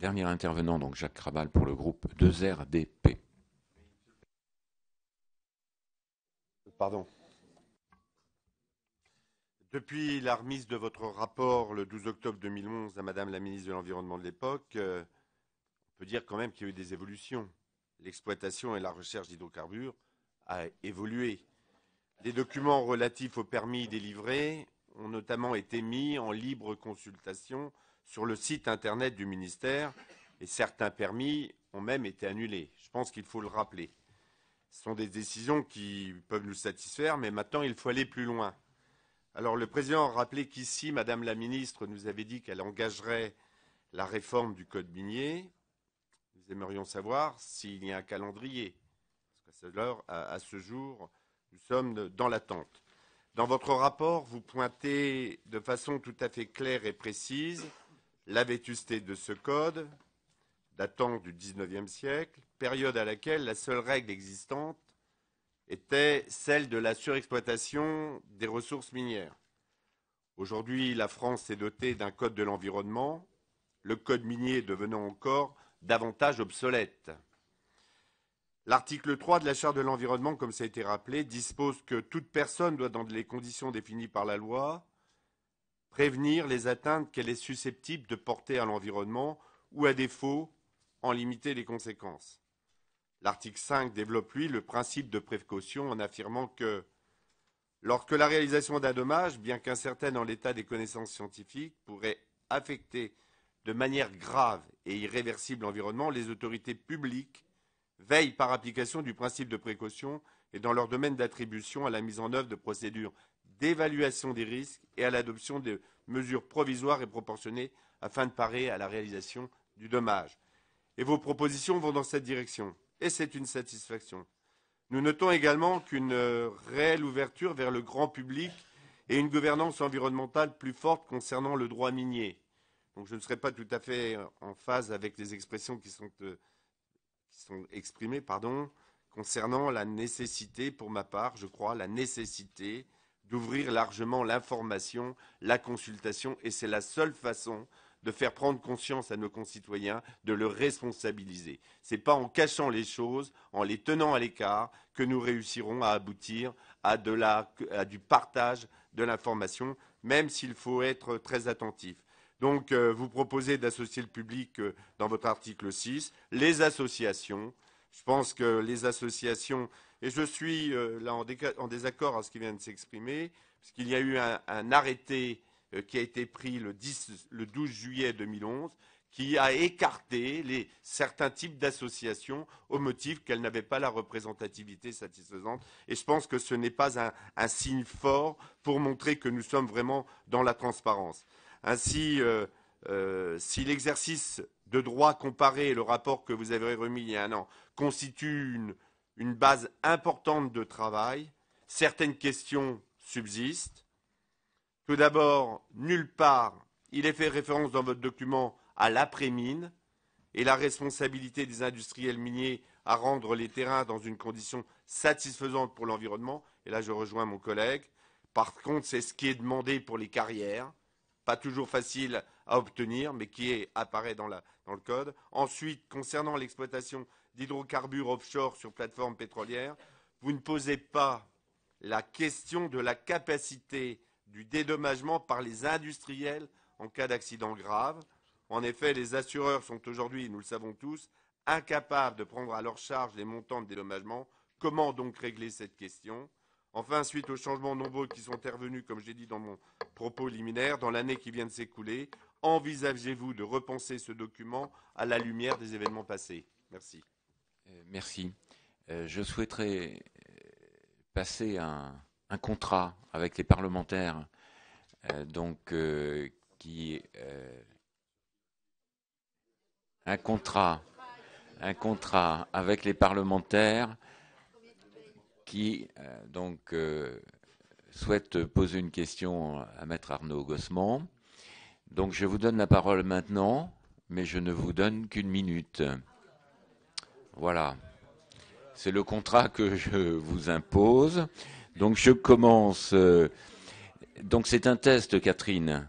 Dernier intervenant, donc Jacques Krabal pour le groupe 2RDP. Pardon. Depuis la remise de votre rapport le 12 octobre 2011 à Madame la ministre de l'Environnement de l'époque, on peut dire quand même qu'il y a eu des évolutions. L'exploitation et la recherche d'hydrocarbures a évolué. Les documents relatifs aux permis délivrés ont notamment été mis en libre consultation sur le site internet du ministère et certains permis ont même été annulés. Je pense qu'il faut le rappeler. Ce sont des décisions qui peuvent nous satisfaire, mais maintenant il faut aller plus loin. Alors le président a rappelé qu'ici, Madame la ministre nous avait dit qu'elle engagerait la réforme du code minier. Nous aimerions savoir s'il y a un calendrier. Parce qu'à ce jour, nous sommes dans l'attente. Dans votre rapport, vous pointez de façon tout à fait claire et précise la vétusté de ce code, datant du XIXe siècle, période à laquelle la seule règle existante était celle de la surexploitation des ressources minières. Aujourd'hui, la France s'est dotée d'un code de l'environnement, le code minier devenant encore davantage obsolète. L'article 3 de la Charte de l'environnement, comme ça a été rappelé, dispose que toute personne doit, dans les conditions définies par la loi, prévenir les atteintes qu'elle est susceptible de porter à l'environnement ou, à défaut, en limiter les conséquences. L'article 5 développe, lui, le principe de précaution en affirmant que lorsque la réalisation d'un dommage, bien qu'incertaine en l'état des connaissances scientifiques, pourrait affecter de manière grave et irréversible l'environnement, les autorités publiques veillent par application du principe de précaution et dans leur domaine d'attribution à la mise en œuvre de procédures d'évaluation des risques et à l'adoption de mesures provisoires et proportionnées afin de parer à la réalisation du dommage. Et vos propositions vont dans cette direction. Et c'est une satisfaction. Nous notons également qu'une réelle ouverture vers le grand public et une gouvernance environnementale plus forte concernant le droit minier. Donc je ne serai pas tout à fait en phase avec les expressions qui sont exprimées concernant la nécessité, pour ma part, je crois, la nécessité d'ouvrir largement l'information, la consultation, et c'est la seule façon de faire prendre conscience à nos concitoyens, de le responsabiliser. Ce n'est pas en cachant les choses, en les tenant à l'écart, que nous réussirons à aboutir à du partage de l'information, même s'il faut être très attentif. Donc, vous proposez d'associer le public dans votre article 6, les associations. Je pense que les associations, et je suis là en désaccord à ce qui vient de s'exprimer, puisqu'il y a eu un arrêté qui a été pris le 12 juillet 2011, qui a écarté certains types d'associations au motif qu'elles n'avaient pas la représentativité satisfaisante. Et je pense que ce n'est pas un signe fort pour montrer que nous sommes vraiment dans la transparence. Ainsi, si l'exercice de droit comparé et le rapport que vous avez remis il y a un an constituent une base importante de travail, certaines questions subsistent. Tout d'abord, nulle part, il est fait référence dans votre document à l'après-mine et la responsabilité des industriels miniers à rendre les terrains dans une condition satisfaisante pour l'environnement. Et là, je rejoins mon collègue. Par contre, c'est ce qui est demandé pour les carrières, pas toujours facile à obtenir, mais qui apparaît dans le code. Ensuite, concernant l'exploitation d'hydrocarbures offshore sur plateforme pétrolière, vous ne posez pas la question de la capacité du dédommagement par les industriels en cas d'accident grave. En effet, les assureurs sont aujourd'hui, nous le savons tous, incapables de prendre à leur charge les montants de dédommagement. Comment donc régler cette question? Enfin, suite aux changements nombreux qui sont intervenus, comme j'ai dit dans mon propos liminaire, dans l'année qui vient de s'écouler, envisagez-vous de repenser ce document à la lumière des événements passés? Merci. Merci. Je souhaiterais passer un contrat avec les parlementaires, un contrat avec les parlementaires qui souhaitent poser une question à Maître Arnaud Gossemont. Donc je vous donne la parole maintenant, mais je ne vous donne qu'une minute. Voilà. C'est le contrat que je vous impose. Donc je commence. Donc c'est un test, Catherine.